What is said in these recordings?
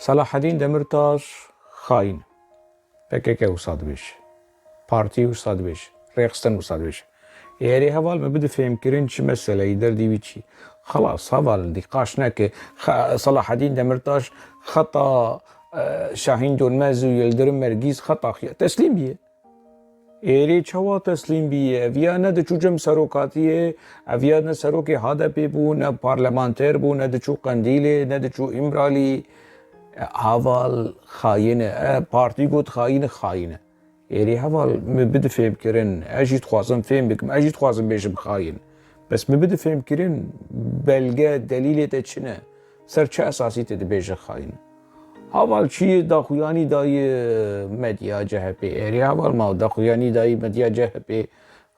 صلاح الدين دمرتاش خاين PKK وصاد بيش بارتي وصاد بيش ريخستن وصاد بيش يعني هوال ما بده فهم كرين شي مسألة يدر دي بيشي خلاص هوال نقاش ناكي صلاح الدين دمرتاش خطأ شاهين دونمز ويلدرم مرگیز خطأ تسلیم بیه ایری چوا تسلیم بیه اویا نه دچو جم سروکاتیه اویا نه سروک هادپی بو نه پارلمانتر بو نه دچو قندیله نه دچو امرالی هوال خاینه پارتی گوت خاینه ایری هوال بده فهم کرن اجید خوازم فهم بکم اجید خوازم بیشم خاین بس بده فهم کرن بلگه دلیل تا چنه سر چه اساسی تا بیش خاین هوال چی داخویانی دای مدیا جهپی ایری هوال ما داخویانی دای مدیا جهپی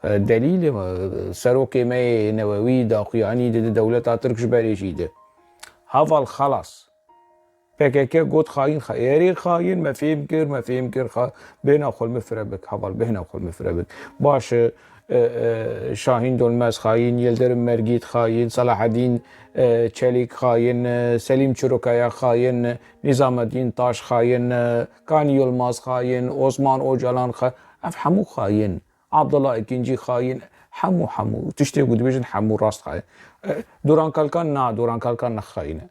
دلیل سروک می نووی داخویانی دولت ترکش بریشیده هوال خلاص PKK قد خاين خيري خاين ما فهم كر بين أخو المفربك هوال بين أخو المفربك باش شاهين دولماز خاين يلدرم مرگيت خاين صلاح الدين چليك خاين سليم چروكايا خاين نظام الدين طاش خاين كاني يلماز خاين عثمان اوجالان خاين حمو خاين عبد الله اكنجي خاين حمو تشتي قد بيجن حمو راست خاين دوران كالكان نخاينه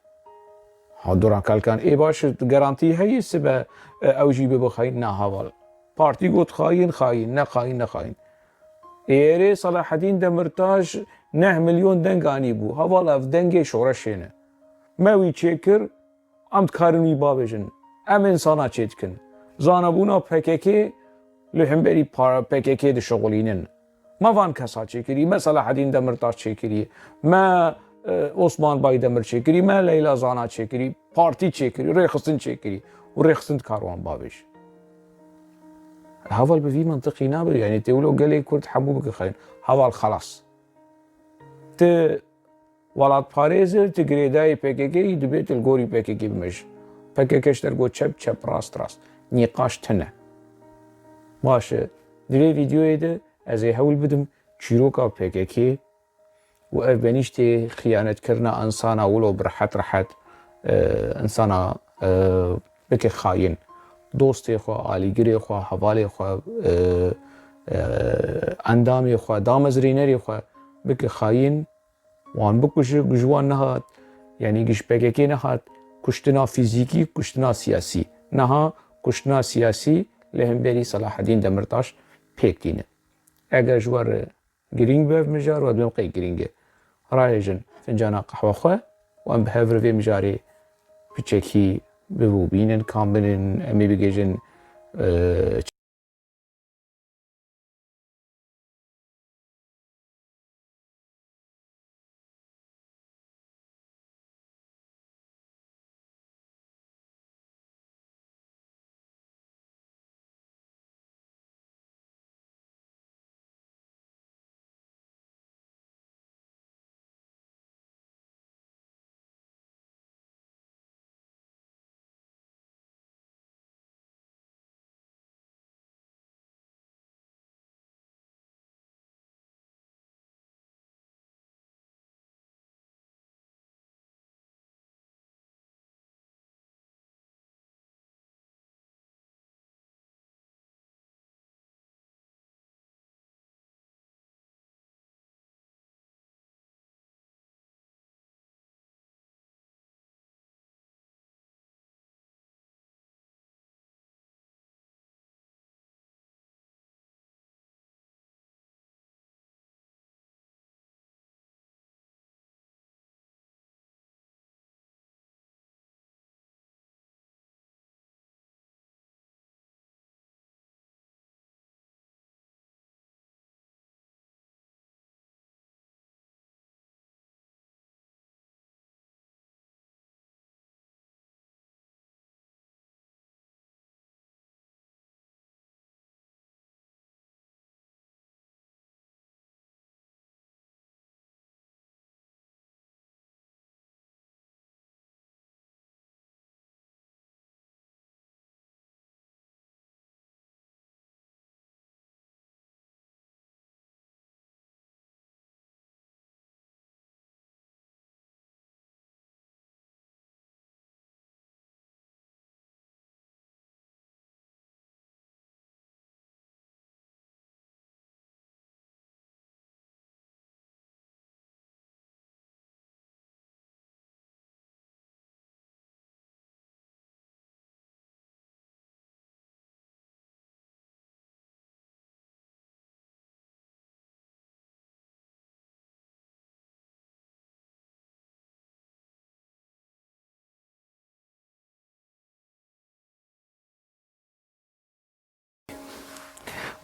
دوران کلکان ای باش گارانتی هی سبب اوجی به بخاین نه هوال پارتی گوت خاین نه ایره صلاح الدین دمرتاش 9 میلیون دنگانی بو هوال اف دنگ شورشینه موی چکر امت کارنی بابجن ام انسانا چتکن زانبونا PKK لهم بری PKK ده شغلینن ما وان کسا چکری ما صلاح الدین دمرتاش چکری ما عثمان بایدمر چکری ما لیلا زانا چکری پارتی چکری ریخستن چکری و ریخستن کاروان بابش هوال بفي منطقي نابر يعني تقولوا قال لي كرد حبوبك خاين هوال خلاص ت ولاد باريزر تجريداي PKK دبيت الجوري PKK بمش PKK اشترقوا چپ راست نقاش تنه باشه دري فيديو ده از هول بدم چيروكا PKK و افبنيشتي خيانة كرنا انسانا ولو برحت انسانا بك خاين دوستي خو آلیگری خو حوالی خو اندامی خو دامزرینری خو بك خاين وان بكش جوان نهات يعني جش PKK نهات كشتنا فيزيكي كشتنا سياسي نها كشتنا سياسي لهم بري صلاح الدين دمرتاش بيكتينه اگر جوار گرینگ بف مجار و دمقي گرینگه رايجن فنجانا قهوه خو وان بهفر في مجاري بچکی ببوبینن کامبنن امی بگیجن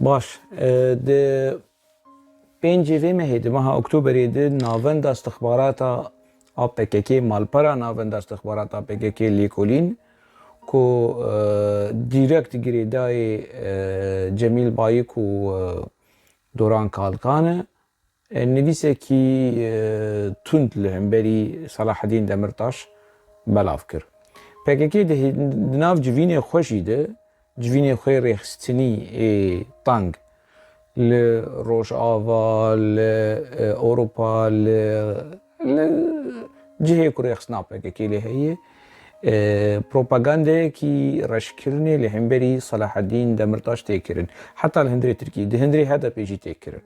باش د پێنجێ vê me di meha Oktoberê de navenda istixbarata a PKK malpera navenda istixbarata PKK Lêkolîn ku dîrekt girêdayê Cemîl Bayik û Doran Kalkan e nivîsekî tund li hemberî Salaheddîn Demirtaş belav kir. PKK di nav civînê xwe jî de civînê xwe rêxistinî ê tang li Rojava, li Ewropa, li cihê ku rêxistina PKK lê heye propagandayekî reşkirinê li hemberî Salaheddîn Demirtaş tê kirin. Heta li hundirê Tirkiyê, di hundirê HDP jî tê kirin.